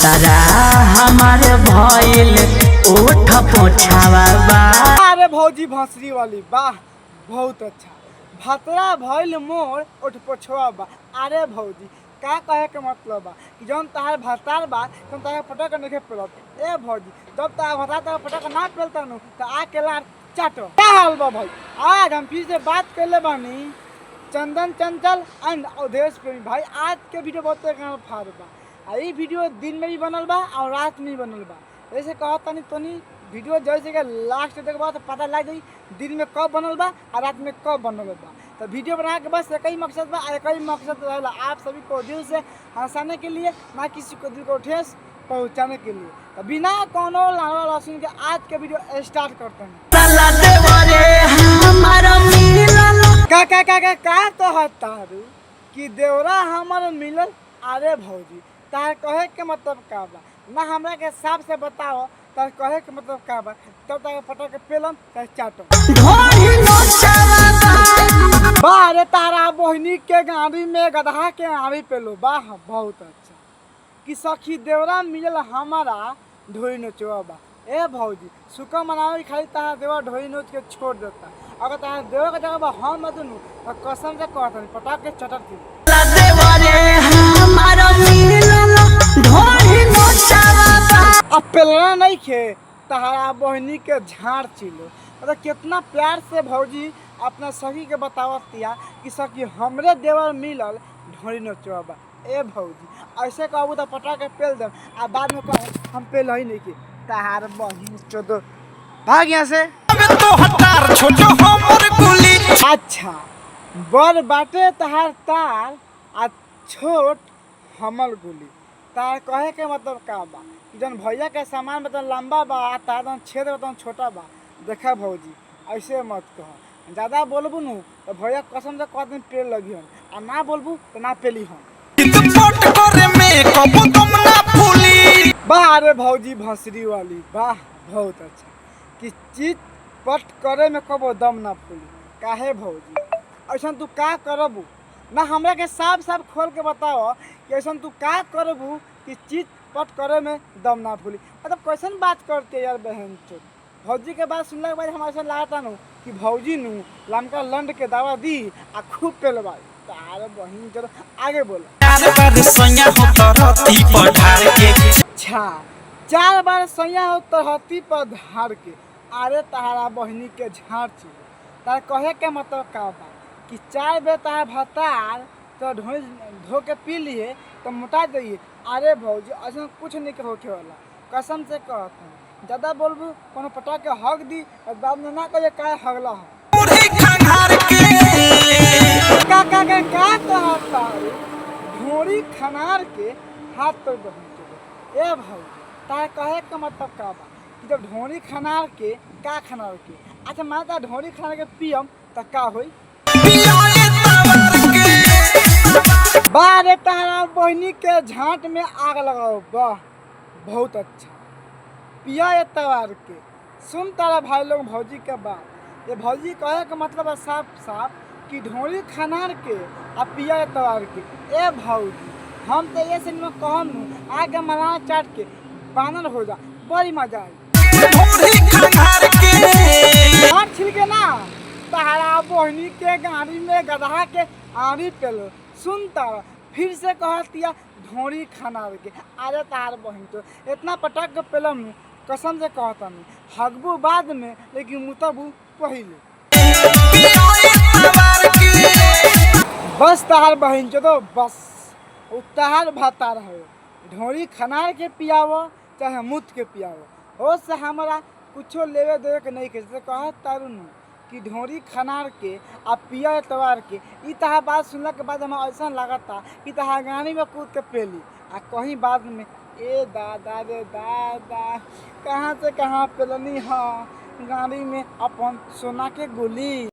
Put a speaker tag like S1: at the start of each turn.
S1: भतरा हमारे भइल उठ पोछावा बा।
S2: अरे भौजी भंसरी वाली वाह बहुत अच्छा। भतरा भइल मोर उठ पोछवा बा। अरे भौजी का कहे के मतलब बा कि जौन तहार भतार बा तुम तहार फटक नहीं पेलत। ए भौजी जब तहार भतार तहार फटक ना पेलता नु तो आके लार चाटो। क्या हाल बा भाई? आज हम फिर से बात कर ले बानी चंदन चंचल एंड अवधेश प्रेमी भाई। आज के वीडियो बहुत फार बा। ये वीडियो दिन में भी बनल बा और रात में भी बनल बा। ऐसे कहा तनी तनी वीडियो जैसे कि लास्ट देख बा तो पता लग जाई दिन में कब बनल बा और रात में कब बनल बा। तो वीडियो बना के बस एक ही मकसद बा, एक ही मकसद रहेला आप सभी को दिल से हंसाने के लिए, ना किसी को दिल को ठेस पहुंचाने के लिए। तो बिना कोनो लावा लहसुन के आज के वीडियो स्टार्ट करते हैं। का तो हतारू कि देवरा हमार मिलल। अरे भौजी तार कहे के मतलब का बा ना हमरा के साफ से बताओ तार कहे के मतलब का बा। तब तार फटा के पेलम तार चाटो। वाह रे तारा बहनी के गाड़ी में गधा के आरी पेलो। वाह बहुत अच्छा कि सखी देवरा मिलल हमारा ढोई नोचवा बा। ए भौजी सुखा मनावे खाली तारा देवा ढोई नोच के छोड़ देता। अगर तारा देवा के जगह हम मत नु तो कसम से कहत नहीं पटा के चटक थी। अब पेलना नहीं खे तहारा बहनी के झाड़ चिलो। अरे कितना प्यार से भौजी अपना सखी के बतावत दिया कि सखी हमरे देवर मिलल ढोरी नोचवा बा। ए भौजी ऐसे कहबू तो पटा के पेल दम आ बाद में कह हम पेल ही नहीं के तहार बहन चोदो भाग यहाँ से। अच्छा बड़ बाटे तहार तार आ छोट हमल गुली। तार कहे के मतलब का बा जन भैया के सामान बतन लंबा बा तार छेद बतन छोटा बा। देखा भौजी ऐसे मत कह, ज़्यादा बोलबू नु तो भैया कसम से कह दिन पेल लगी हम आ ना बोलबू तो ना पेली हम। वाह अरे भौजी भंसरी वाली वाह बहुत अच्छा कि चित पट करे में कबो दम ना फूली। काहे भौजी ऐसा तू का करबू ना हमरा के साफ साफ खोल के बताओ कि ऐसा तू का करबू कि चित पट करे में दम ना फूली। मतलब कैसन बात करते यार बहन चोद। भौजी के बात सुनने के बाद हम ऐसा लागता नु कि भौजी नु लमका लंड के दावा दी आ खूब पेलवाई। तार बहन चोद आगे बोलो। अच्छा 4 बार सैया हो तरहती पर धार के। अरे तारा बहनी के झाड़ छी तार कहे के मतलब का बा कि 4 बेर तार भतार तो धो के पी लिए तो मोटा जाइए। अरे भौजी ऐसा कुछ नहीं होके वाला कसम से कहता हूँ। ज़्यादा बोलबू कोनो पटा के हक दी और बाद में ना कहे का हगला है। ढोरी खनार के हाथ पर बहन। ए भाई तार कहे का मतलब का बा कि जब ढोरी खनार के का खनार के। अच्छा माता ढोरी खनार के पियम तो का होई? बारे तारा बहनी के झांट में आग लगाओ। वाह बहुत अच्छा पिया ये तवार के। सुन तारा भाई लोग भौजी के बात। ये भौजी कहे का मतलब है साफ साफ कि ढोरी खनार के आ पिया ये तवार के। ए भौजी हम तो ये सिनेमा कहम नु आगे मना चाट के बानर हो जा बड़ी मजा आई। हाथ छिल के ना तारा बहनी के गाड़ी में गधा के आरी पेलो। सुन तारा फिर से कहतिया ढोरी खनार के। अरे तार बहन तो इतना पटक के पेलम कसम से कहता नहीं हगबू बाद में लेकिन मुतबू पहले। बस तार बहन चो तो बस तार भातार है ढोरी खनार के पियावो चाहे मुत के पियावो हो से हमारा कुछो लेवे देवे के नहीं कैसे कह तारू नु कि ढोरी खनार के आ पिया तवार के। ई तहा बात सुनला के बाद हमें ऐसा लगता कि तहा गाड़ी में कूद के पेली आ कहीं बाद में ए दादा रे दादा कहाँ से कहाँ पेलनी हाँ गाड़ी में अपन सोना के गोली।